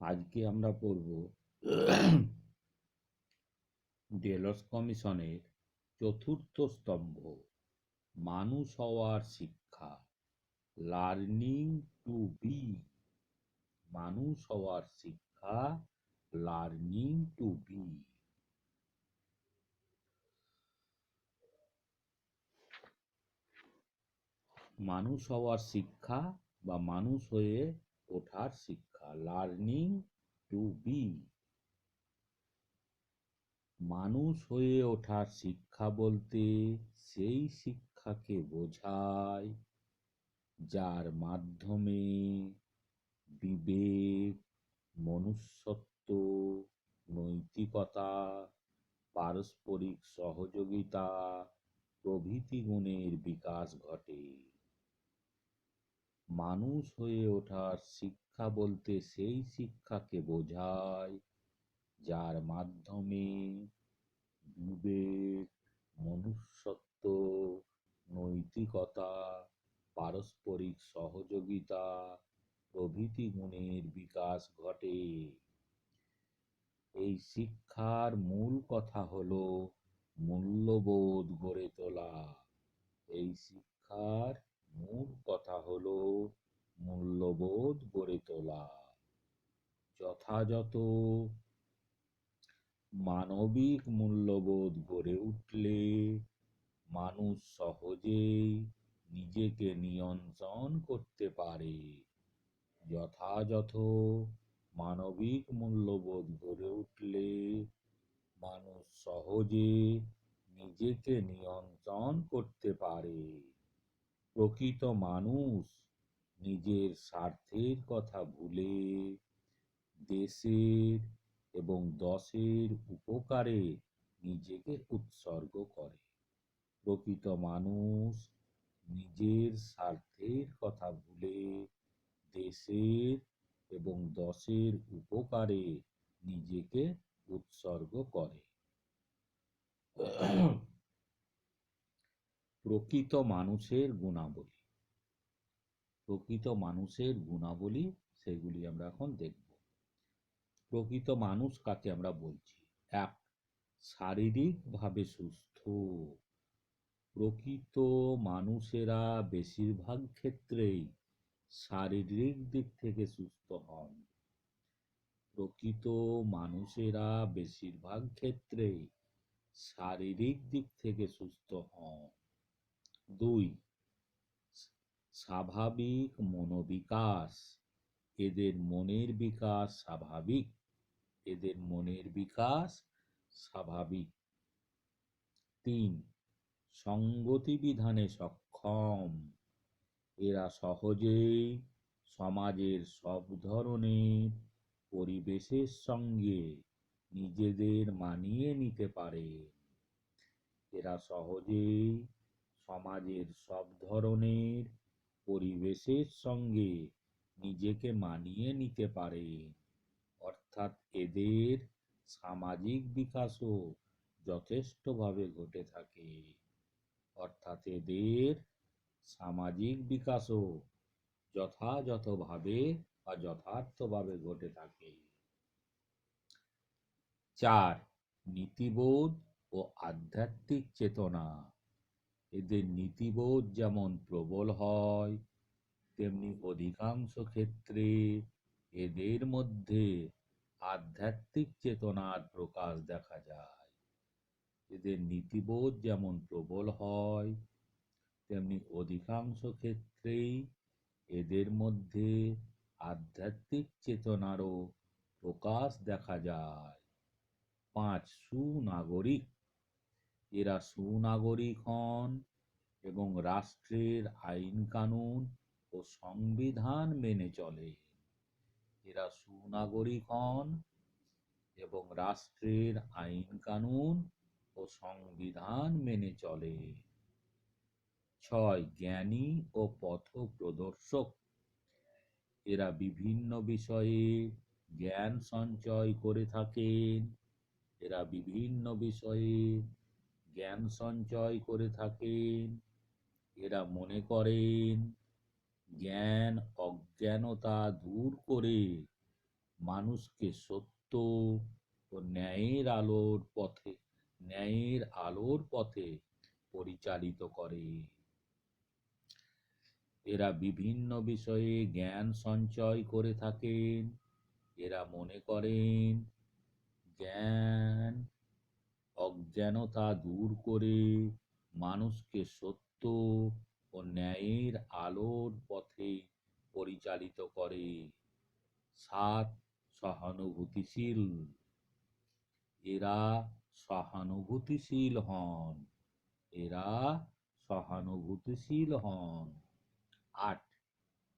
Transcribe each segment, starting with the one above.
আজকে আমরা পড়ব ডেলস কমিশনের চতুর্থ স্তম্ভ, মানুষ হওয়ার শিক্ষা, লার্নিং টু বি। মানুষ হওয়ার শিক্ষা, লার্নিং টু বি। মানুষ হওয়ার শিক্ষা বা মানুষ হয়ে ওঠার শিক্ষা, লার্নিং টু বি। মানুষ হয়ে ওঠার শিক্ষা বলতে সেই শিক্ষাকে বোঝায় যার মাধ্যমে বিবেক, মনুষ্যত্ব, নৈতিকতা, পারস্পরিক সহযোগিতা প্রভৃতি গুণের বিকাশ ঘটে। মানুষ হয়ে ওঠার শিক্ষা বলতে সেই শিক্ষাকে বোঝায় যার মাধ্যমে বিবেক, মনুষ্যত্ব, নৈতিকতা, পারস্পরিক সহযোগিতা প্রভৃতি গুণের বিকাশ ঘটে। এই শিক্ষার মূল কথা হলো মূল্যবোধ গড়ে তোলা। এই শিক্ষার মূল কথা হলো মূল্যবোধ গড়ে তোলা। যথাযথ মানবিক মূল্যবোধ গড়ে উঠলে মানুষ সহজেই নিজেকে নিয়ন্ত্রণ করতে পারে। যথাযথ মানবিক মূল্যবোধ গড়ে উঠলে মানুষ সহজে নিজেকে নিয়ন্ত্রণ করতে পারে। প্রকৃত মানুষ নিজের স্বার্থের কথা ভুলে দেশের এবং দশের উপকারে নিজেকে উৎসর্গ করে। প্রকৃত মানুষ নিজের স্বার্থের কথা ভুলে দেশের এবং দশের উপকারে নিজেকে উৎসর্গ করে। প্রকৃত মানুষের গুণাবলী। প্রকৃত মানুষের গুণাবলী, সেগুলি আমরা এখন দেখব। প্রকৃত মানুষ কাকে আমরা বলছি? এক, শারীরিকভাবে সুস্থ। প্রকৃত মানুষেরা বেশিরভাগ ক্ষেত্রেই শারীরিক দিক থেকে সুস্থ হন। প্রকৃত মানুষেরা বেশিরভাগ ক্ষেত্রেই শারীরিক দিক থেকে সুস্থ হন। দুই, স্বাভাবিক মনোবিকাশ। এদের মনের বিকাশ স্বাভাবিক। এদের মনের বিকাশ স্বাভাবিক। তিন, সঙ্গতি বিধানে সক্ষম। এরা সহজেই সমাজের সব ধরনের পরিবেশের সঙ্গে নিজেদের মানিয়ে নিতে পারে। এরা সহজেই সমাজের সব ধরনের পরিবেশের সঙ্গে নিজেকে মানিয়ে নিতে পারে। অর্থাৎ এদের সামাজিক বিকাশও যথেষ্টভাবে ঘটে থাকে। অর্থাৎ এদের সামাজিক বিকাশও যথাযথভাবে বা যথার্থভাবে ঘটে থাকে। চার, নীতিবোধ ও আধ্যাত্মিক চেতনা। এদের নীতিবোধ যেমন প্রবল হয়, তেমনি অধিকাংশ ক্ষেত্রে এদের মধ্যে আধ্যাত্মিক চেতনার প্রকাশ দেখা যায়। এদের নীতিবোধ যেমন প্রবল হয়, তেমনি অধিকাংশ ক্ষেত্রেই এদের মধ্যে আধ্যাত্মিক চেতনারও প্রকাশ দেখা যায়। পাঁচ, সুনাগরিক। এরা সুনাগরিক হন এবং রাষ্ট্রের আইন কানুন ও সংবিধান মেনে চলে। এরা সুনাগরিক হন এবং রাষ্ট্রের আইন কানুন ও সংবিধান মেনে চলে। ছয়, জ্ঞানী ও পথপ্রদর্শক। এরা বিভিন্ন বিষয়ে জ্ঞান সঞ্চয় করে থাকেন। এরা বিভিন্ন বিষয়ে জ্ঞান সঞ্চয় করে থাকেন। এরা মনে করেন জ্ঞান অজ্ঞানতা দূর করে মানুষকে সত্য ও ন্যায়ের আলোর পথে পরিচালিত করে। এরা বিভিন্ন বিষয়ে জ্ঞান সঞ্চয় করে থাকেন। এরা মনে করেন জ্ঞান অজ্ঞানতা দূর করে মানুষকে সত্য ও ন্যায়ের আলোর পথে পরিচালিত করে। 7. সহানুভূতিশীল। এরা সহানুভূতিশীল হন। এরা সহানুভূতিশীল হন। 8.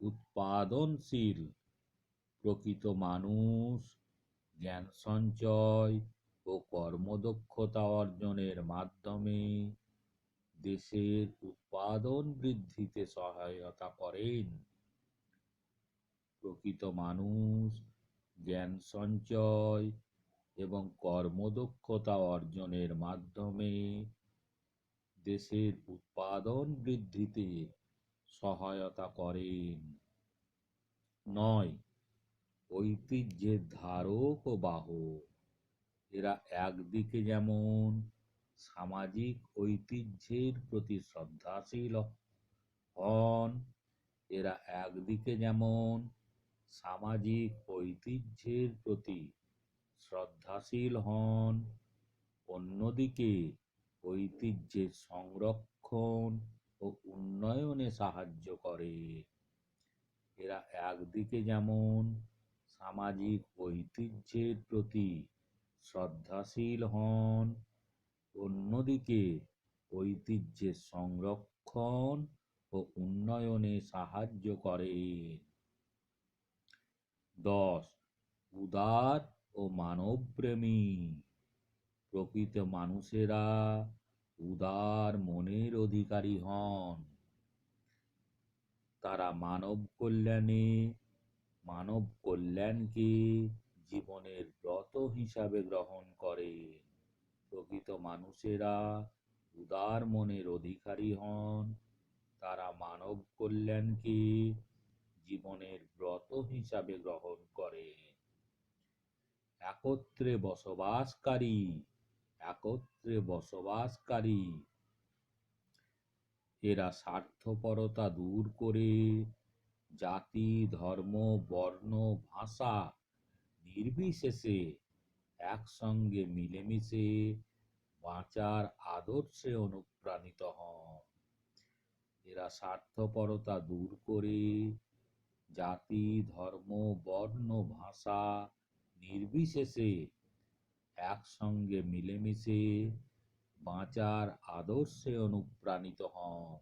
উৎপাদনশীল। প্রকৃত মানুষ জ্ঞান সঞ্চয় ও কর্মদক্ষতা অর্জনের মাধ্যমে দেশের উৎপাদন বৃদ্ধিতে সহায়তা করেন। প্রকৃত মানুষ জ্ঞান সঞ্চয় এবং কর্মদক্ষতা অর্জনের মাধ্যমে দেশের উৎপাদন বৃদ্ধিতে সহায়তা করেন। 9. ঐতিহ্যের ধারক ও বাহক। এরা একদিকে যেমন সামাজিক ঐতিহ্যের প্রতি শ্রদ্ধাশীল হন, এরা একদিকে যেমন সামাজিক ঐতিহ্যের প্রতি শ্রদ্ধাশীল হন, অন্যদিকে ঐতিহ্যের সংরক্ষণ ও উন্নয়নে সাহায্য করে। এরা একদিকে যেমন সামাজিক ঐতিহ্যের প্রতি শ্রদ্ধাশীল হন, অন্যদিকে ঐতিহ্যের সংরক্ষণ ও উন্নয়নে সাহায্য করে। 10. উদার ও মানবপ্রেমী। প্রকৃত মানুষেরা উদার মনের অধিকারী হন। তারা মানব কল্যাণকে জীবনের ব্রত হিসাবে গ্রহণ করে। প্রকৃত মানুষেরা উদার মনের অধিকারী হন। তারা মানব কল্যাণকে জীবনের ব্রত হিসাবে গ্রহণ করে। একত্রে বসবাসকারী। এরা স্বার্থপরতা দূর করে জাতি, ধর্ম, বর্ণ, ভাষা নির্বিশেষে একসঙ্গে মিলেমিশে বাঁচার আদর্শে অনুপ্রাণিত হন। এরা স্বার্থপরতা দূর করে জাতি, ধর্ম, বর্ণ, ভাষা নির্বিশেষে একসঙ্গে মিলেমিশে বাঁচার আদর্শে অনুপ্রাণিত হন।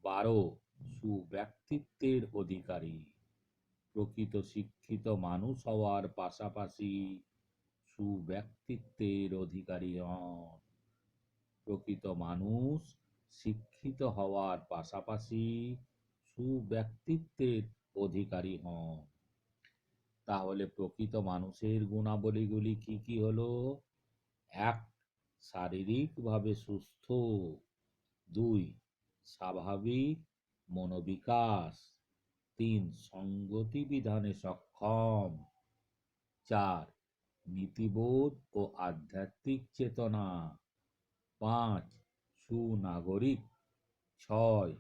12. সুব্যক্তিত্বের অধিকারী। প্রকৃত শিক্ষিত মানুষ হওয়ার পাশাপাশি সুব্যক্তিত্বের অধিকারী হন। প্রকৃত মানুষ শিক্ষিত হওয়ার পাশাপাশি সুব্যক্তিত্বের অধিকারী হন। তাহলে প্রকৃত মানুষের গুণাবলীগুলি কি কি হলো? 1. শারীরিকভাবে সুস্থ। 2. স্বাভাবিক মনোবিকাশ। 3. সঙ্গতি বিধানে সক্ষম। 4. নীতিবোধ ও আধ্যাত্মিক চেতনা। 5. সুনাগরিক। 6.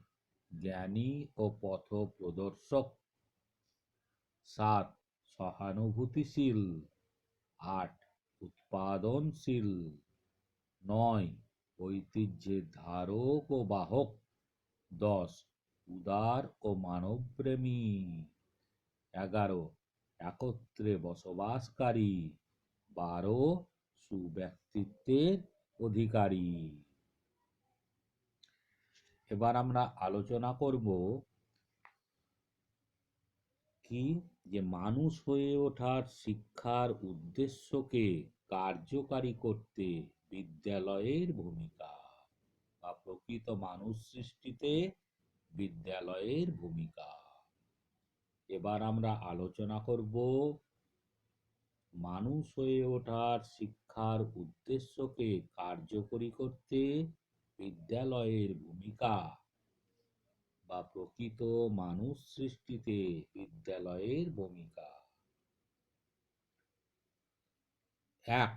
জ্ঞানী ও পথ প্রদর্শক। 7. সহানুভূতিশীল। 8. উৎপাদনশীল। 9. ঐতিহ্যের ধারক ও বাহক। 10. উদার ও মানবপ্রেমী। 11. একত্রে বসবাসকারী। 12. সুব্যক্তিত্বের অধিকারী। এবার আমরা আলোচনা করব কি যে মানুষ হয়ে ওঠার শিক্ষার উদ্দেশ্যকে কার্যকারী করতে বিদ্যালয়ের ভূমিকা বা প্রকৃত মানুষ সৃষ্টিতে বিদ্যালয়ের ভূমিকা। এবার আমরা আলোচনা করব মানুষ হয়ে ওঠার শিক্ষার উদ্দেশ্যকে কার্যকরী করতে বিদ্যালয়ের ভূমিকা। বা প্রকৃত মানুষ সৃষ্টিতে বিদ্যালয়ের ভূমিকা। 1.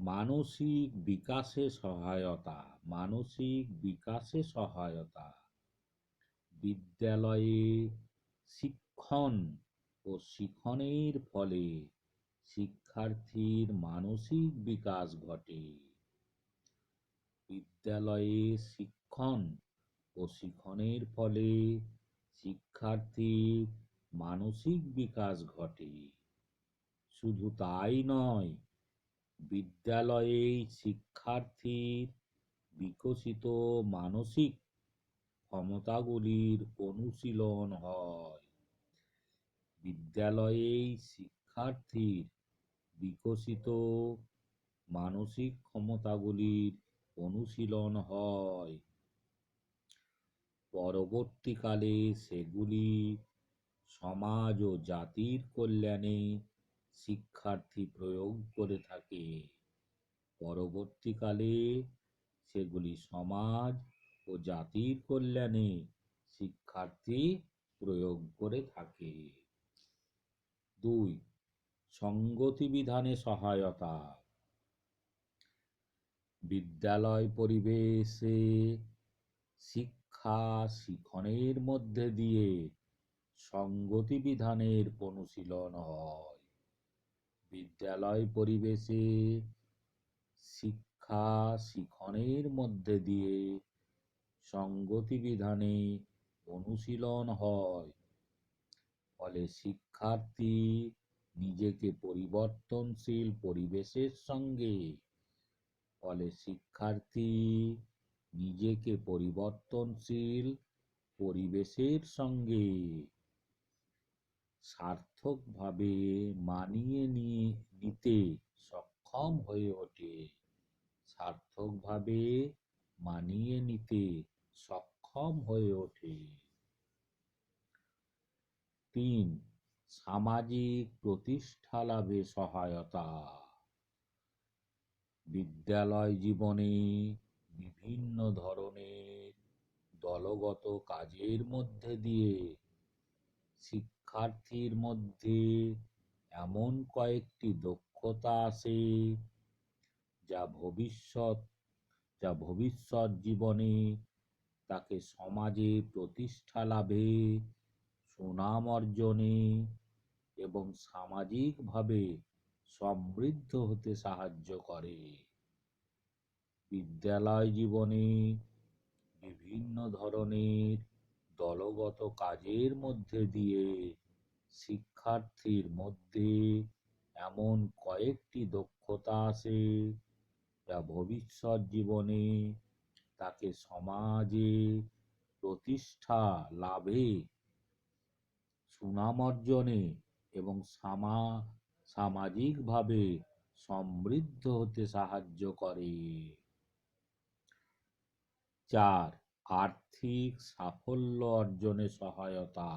মানসিক বিকাশে সহায়তা। মানসিক বিকাশে সহায়তা। বিদ্যালয়ে শিক্ষণ ও শিখনের ফলে শিক্ষার্থীর মানসিক বিকাশ ঘটে। বিদ্যালয়ে শিক্ষণ ও শিখনের ফলে শিক্ষার্থীর মানসিক বিকাশ ঘটে। শুধু তাই নয়, বিদ্যালয়ে শিক্ষার্থীর বিকশিত মানসিক ক্ষমতাগুলির অনুশীলন হয়। বিদ্যালয়ে শিক্ষার্থীর বিকশিত মানসিক ক্ষমতাগুলির অনুশীলন হয়। পরবর্তীকালে সেগুলি সমাজ ও জাতির কল্যাণে শিক্ষার্থী প্রয়োগ করে থাকে। পরবর্তীকালে সেগুলি সমাজ ও জাতির কল্যাণে শিক্ষার্থী প্রয়োগ করে থাকে। 2. সঙ্গতি বিধানে সহায়তা। বিদ্যালয় পরিবেশে শিক্ষা শিখনের মধ্যে দিয়ে সঙ্গতি বিধানের অনুশীলন হয়। বিদ্যালয় পরিবেশে শিক্ষা শিখনের মধ্যে দিয়ে সঙ্গতি বিধানে অনুশীলন হয়। ফলে শিক্ষার্থী নিজেকে পরিবর্তনশীল পরিবেশের সঙ্গে সার্থকভাবে মানিয়ে নিতে সক্ষম হয়ে ওঠে। সার্থকভাবে মানিয়ে নিতে সক্ষম হয়ে ওঠে। 3. সামাজিক প্রতিষ্ঠা লাভে সহায়তা। বিদ্যালয় জীবনে বিভিন্ন ধরনের দলগত কাজের মধ্যে দিয়ে শিক্ষার্থীর মধ্যে এমন কয়েকটি দক্ষতা আসে যা ভবিষ্যৎ জীবনে তাকে সমাজে প্রতিষ্ঠা লাভে, সুনাম অর্জনে এবং সামাজিকভাবে সমৃদ্ধ হতে সাহায্য করে। বিদ্যালয় জীবনে বিভিন্ন ধরনের দলগত কাজের মধ্যে দিয়ে শিক্ষার্থীর মধ্যে এমন কয়েকটি দক্ষতা আসে যা ভবিষ্যৎ জীবনে তাকে সমাজে প্রতিষ্ঠা লাভে, সুনাম অর্জনে এবং সামাজিকভাবে সমৃদ্ধ হতে সাহায্য করে। 4. আর্থিক সাফল্য অর্জনে সহায়তা।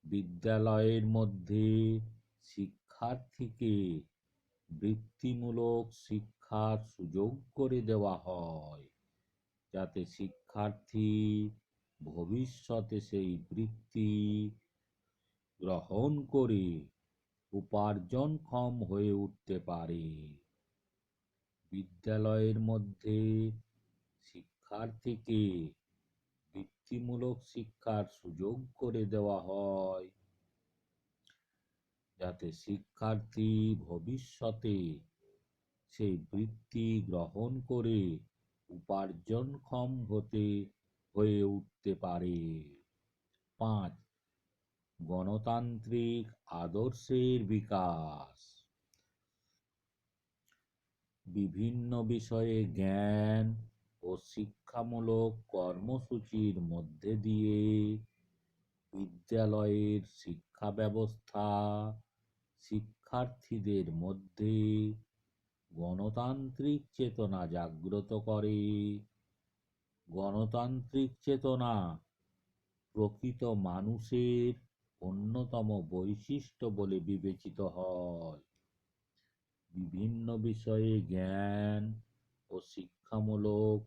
বিদ্যালয়ের মধ্যে শিক্ষার্থীকে বৃত্তিমূলক শিক্ষার সুযোগ করে দেওয়া হয়, যাতে শিক্ষার্থী ভবিষ্যতে সেই বৃত্তি গ্রহণ করে উপার্জনক্ষম হয়ে উঠতে পারে। বিদ্যালয়ের মধ্যে শিক্ষার্থীকে বৃত্তিমূলক শিক্ষার সুযোগ করে দেওয়া হয়, যাতে শিক্ষার্থী ভবিষ্যতে সেই বৃত্তি গ্রহণ করে উপার্জনক্ষম হয়ে উঠতে পারে। 5. গণতান্ত্রিক আদর্শের বিকাশ। বিভিন্ন বিষয়ে জ্ঞান ও শিক্ষামূলক কর্মসূচির মধ্যে দিয়ে বিদ্যালয়ের শিক্ষা ব্যবস্থা শিক্ষার্থীদের মধ্যে গণতান্ত্রিক চেতনা জাগ্রত করে। গণতান্ত্রিক চেতনা প্রকৃত মানুষের অন্যতম বৈশিষ্ট্য বলে বিবেচিত হয়। বিভিন্ন বিষয়ে জ্ঞান ও শিক্ষামূলক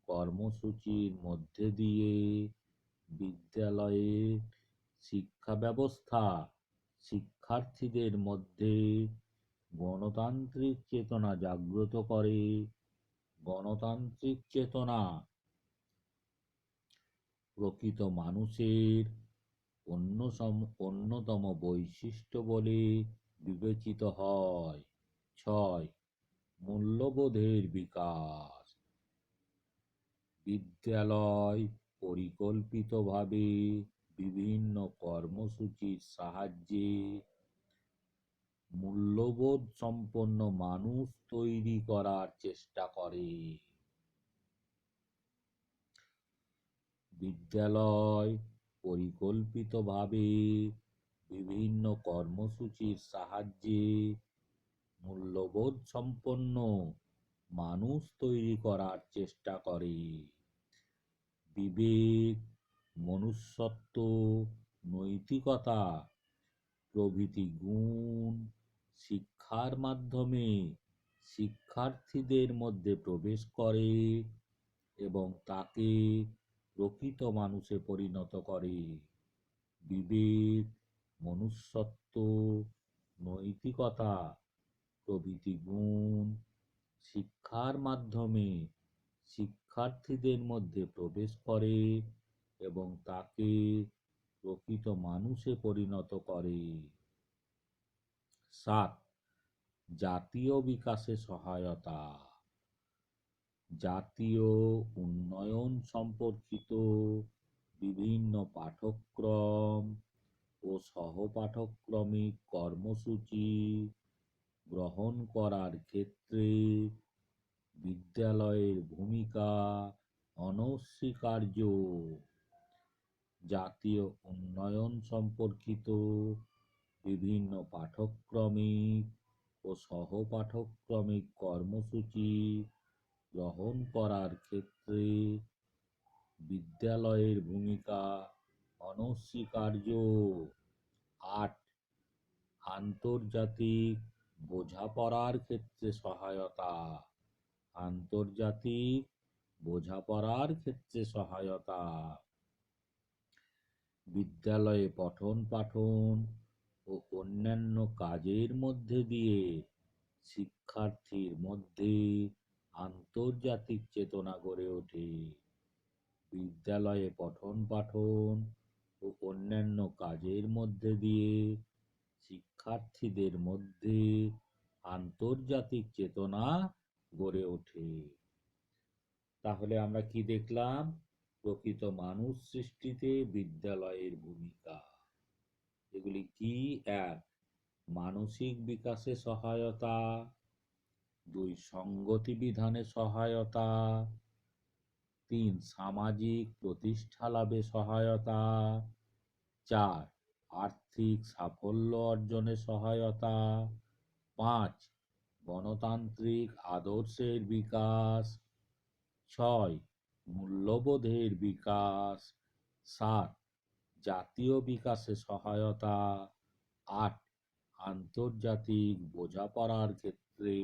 কর্মসূচির মধ্যে দিয়ে বিদ্যালয়ের শিক্ষা ব্যবস্থা শিক্ষার্থীদের মধ্যে গণতান্ত্রিক চেতনা জাগ্রত করে। গণতান্ত্রিক চেতনা প্রকৃত মানুষের অন্যতম বৈশিষ্ট্য বলে বিবেচিত হয়। 6. মূল্যবোধের বিকাশ। বিদ্যালয় পরিকল্পিতভাবে বিভিন্ন কর্মসূচির সাহায্যে মূল্যবোধ সম্পন্ন মানুষ তৈরি করার চেষ্টা করে। বিদ্যালয় পরিকল্পিতভাবে বিভিন্ন কর্মসূচির সাহায্যে মূল্যবোধ সম্পন্ন মানুষ তৈরি করার চেষ্টা করে। বিবেক, মনুষ্যত্ব, নৈতিকতা প্রভৃতি গুণ শিক্ষার মাধ্যমে শিক্ষার্থীদের মধ্যে প্রবেশ করে এবং তাকে প্রকৃত মানুষে পরিণত করে। বিবেক, মনুষ্যত্ব, নৈতিকতা প্রভৃতি গুণ শিক্ষার মাধ্যমে শিক্ষার্থীদের মধ্যে প্রবেশ করে এবং তাকে প্রকৃত মানুষে পরিণত করে। 7. জাতীয় বিকাশে সহায়তা। জাতীয় উন্নয়ন সম্পর্কিত বিভিন্ন পাঠ্যক্রম ও সহপাঠক্রমিক কর্মসূচি গ্রহণ করার ক্ষেত্রে বিদ্যালয়ের ভূমিকা অনস্বীকার্য। জাতীয় উন্নয়ন সম্পর্কিত বিভিন্ন পাঠ্যক্রমিক ও সহপাঠক্রমিক কর্মসূচি গ্রহণ করার ক্ষেত্রে বিদ্যালয়ের ভূমিকা অনস্বীকার্য। 8. আন্তর্জাতিক বোঝাপড়ার ক্ষেত্রে সহায়তা। আন্তর্জাতিক বোঝাপড়ার ক্ষেত্রে সহায়তা। বিদ্যালয়ে পঠন পাঠন ও অন্যান্য কাজের মধ্যে দিয়ে শিক্ষার্থীর মধ্যে আন্তর্জাতিক চেতনা গড়ে ওঠে। বিদ্যালয়ে পঠন পাঠন ও অন্যান্য কাজের মধ্যে দিয়ে শিক্ষার্থীদের মধ্যে আন্তর্জাতিক চেতনা গড়ে ওঠে। তাহলে আমরা কি দেখলাম? প্রকৃত মানুষ সৃষ্টিতে বিদ্যালয়ের ভূমিকা। এগুলি কি? 1. মানসিক বিকাশে সহায়তা। 2. সংগতি বিধানে সহায়তা। 3. সামাজিক প্রতিষ্ঠা লাভে সহায়তা। 4. আর্থিক সাফল্য অর্জনে সহায়তা। 5. গণতান্ত্রিক আদর্শের বিকাশ। 6. মূল্যবোধের বিকাশ। 7. জাতীয় বিকাশে সহায়তা। 8. আন্তর্জাতিক বোঝাপড়ার ক্ষেত্রে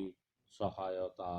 সহায়তা।